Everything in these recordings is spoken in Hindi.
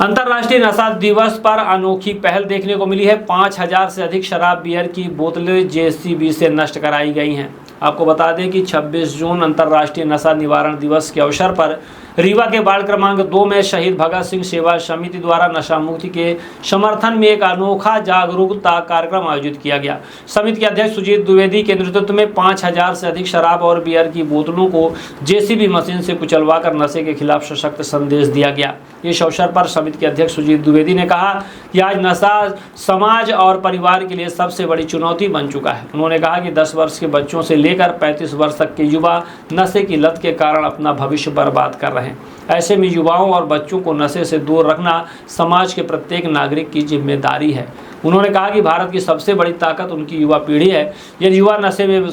अंतर्राष्ट्रीय नशा दिवस पर अनोखी पहल देखने को मिली है। 5000 से अधिक शराब बियर की बोतलें जेसीबी से नष्ट कराई गई हैं। आपको बता दें कि 26 जून अंतर्राष्ट्रीय नशा निवारण दिवस के अवसर पर रीवा के वार्ड क्रमांक 2 में शहीद भगत सिंह सेवा समिति द्वारा नशा मुक्ति के समर्थन में एक अनोखा जागरूकता कार्यक्रम आयोजित किया गया। समिति के अध्यक्ष सुजीत द्विवेदी के नेतृत्व में 5000 से अधिक शराब और बियर की बोतलों को जेसीबी मशीन से कुचलवाकर नशे के खिलाफ सशक्त संदेश दिया गया। इस अवसर पर समिति के अध्यक्ष सुजीत द्विवेदी ने कहा कि आज नशा समाज और परिवार के लिए सबसे बड़ी चुनौती बन चुका है। उन्होंने कहा कि 10 वर्ष के बच्चों से लेकर 35 वर्ष तक के युवा नशे की लत के कारण अपना भविष्य बर्बाद कर रहे हैं। ऐसे में युवाओं और बच्चों को नशे से दूर रखना समाज के प्रत्येक नागरिक की जिम्मेदारी है। उन्होंने कहा कि भारत की सबसे बड़ी ताकत उनकी युवा पीढ़ी है। यदि युवा नशे में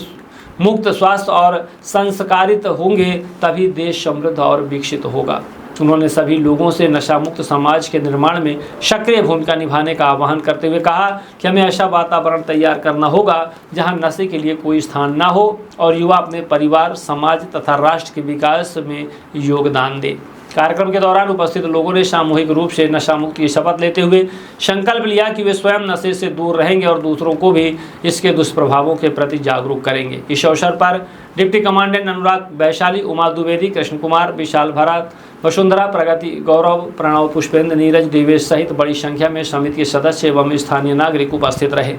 मुक्त, स्वस्थ और संस्कारित होंगे तभी देश समृद्ध और विकसित होगा। उन्होंने सभी लोगों से नशा मुक्त समाज के निर्माण में सक्रिय भूमिका निभाने का आह्वान करते हुए कहा कि हमें ऐसा वातावरण तैयार करना होगा जहां नशे के लिए कोई स्थान न हो और युवा अपने परिवार, समाज तथा राष्ट्र के विकास में योगदान दे। कार्यक्रम के दौरान उपस्थित लोगों ने सामूहिक रूप से नशा मुक्ति की शपथ लेते हुए संकल्प लिया कि वे स्वयं नशे से दूर रहेंगे और दूसरों को भी इसके दुष्प्रभावों के प्रति जागरूक करेंगे। इस अवसर पर डिप्टी कमांडेंट अनुराग वैशाली, उमा द्विवेदी, कृष्ण कुमार, विशाल भरत, वसुंधरा, प्रगति, गौरव, प्रणव, पुष्पेंद्र, नीरज, देवेश सहित बड़ी संख्या में समिति के सदस्य एवं स्थानीय नागरिक उपस्थित रहे।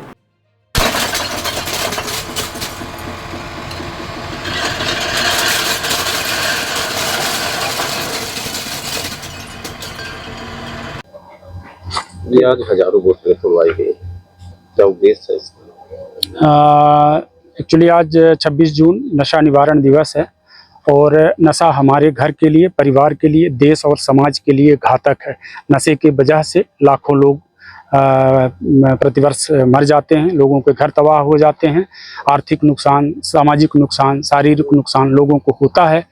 ये आज हजारों बोतलें खुलवाई गई, क्या उद्देश्य है इसका? एक्चुअली आज 26 जून नशा निवारण दिवस है और नशा हमारे घर के लिए, परिवार के लिए, देश और समाज के लिए घातक है। नशे के वजह से लाखों लोग प्रतिवर्ष मर जाते हैं, लोगों के घर तबाह हो जाते हैं, आर्थिक नुकसान, सामाजिक नुकसान, शारीरिक नुकसान लोगों को होता है।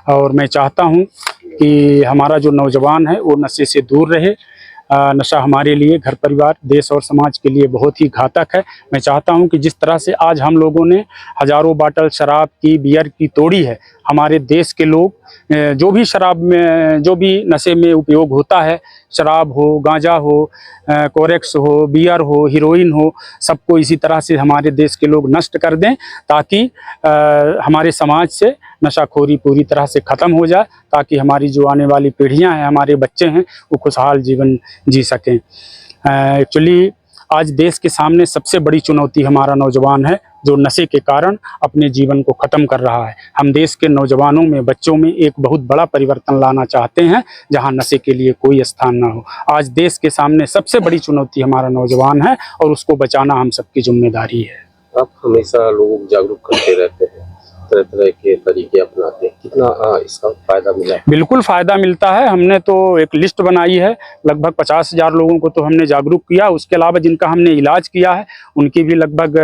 और मैं चाहता हूं कि हमारा जो नौजवान है वो नशे से दूर रहे। नशा हमारे लिए, घर परिवार, देश और समाज के लिए बहुत ही घातक है। मैं चाहता हूं कि जिस तरह से आज हम लोगों ने हजारों बाटल शराब की, बियर की तोड़ी है, हमारे देश के लोग जो भी शराब में, जो भी नशे में उपयोग होता है, शराब हो, गांजा हो, कोरेक्स हो, बियर हो, हीरोइन हो, सबको इसी तरह से हमारे देश के लोग नष्ट कर दें ताकि हमारे समाज से नशाखोरी पूरी तरह से ख़त्म हो जाए, ताकि हमारी जो आने वाली पीढ़ियां हैं, हमारे बच्चे हैं, वो खुशहाल जीवन जी सकें। एक्चुअली आज देश के सामने सबसे बड़ी चुनौती हमारा नौजवान है, जो नशे के कारण अपने जीवन को ख़त्म कर रहा है। हम देश के नौजवानों में, बच्चों में एक बहुत बड़ा परिवर्तन लाना चाहते हैं जहां नशे के लिए कोई स्थान ना हो। आज देश के सामने सबसे बड़ी चुनौती हमारा नौजवान है और उसको बचाना हम सबकी जिम्मेदारी है। आप हमेशा लोगों को जागरूक करते रहते हैं, तरह तरह के तरीके अपनाते हैं, कितना इसका फायदा मिला? बिल्कुल फ़ायदा मिलता है। हमने तो एक लिस्ट बनाई है, लगभग 50,000 लोगों को तो हमने जागरूक किया। उसके अलावा जिनका हमने इलाज किया है उनकी भी लगभग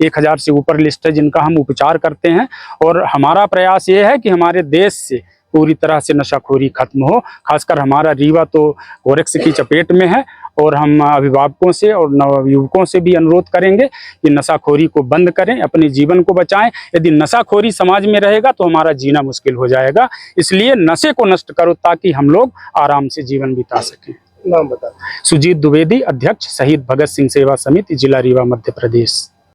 1000 से ऊपर लिस्ट है जिनका हम उपचार करते हैं। और हमारा प्रयास ये है कि हमारे देश से पूरी तरह से नशाखोरी खत्म हो। खासकर हमारा रीवा तो कोरेक्स की चपेट में है और हम अभिभावकों से और नवयुवकों से भी अनुरोध करेंगे कि नशाखोरी को बंद करें, अपने जीवन को बचाएं। यदि नशाखोरी समाज में रहेगा तो हमारा जीना मुश्किल हो जाएगा। इसलिए नशे को नष्ट करो ताकि हम लोग आराम से जीवन बिता सकें। नाम बता। सुजीत द्विवेदी, अध्यक्ष, शहीद भगत सिंह सेवा समिति, जिला रीवा, मध्य प्रदेश।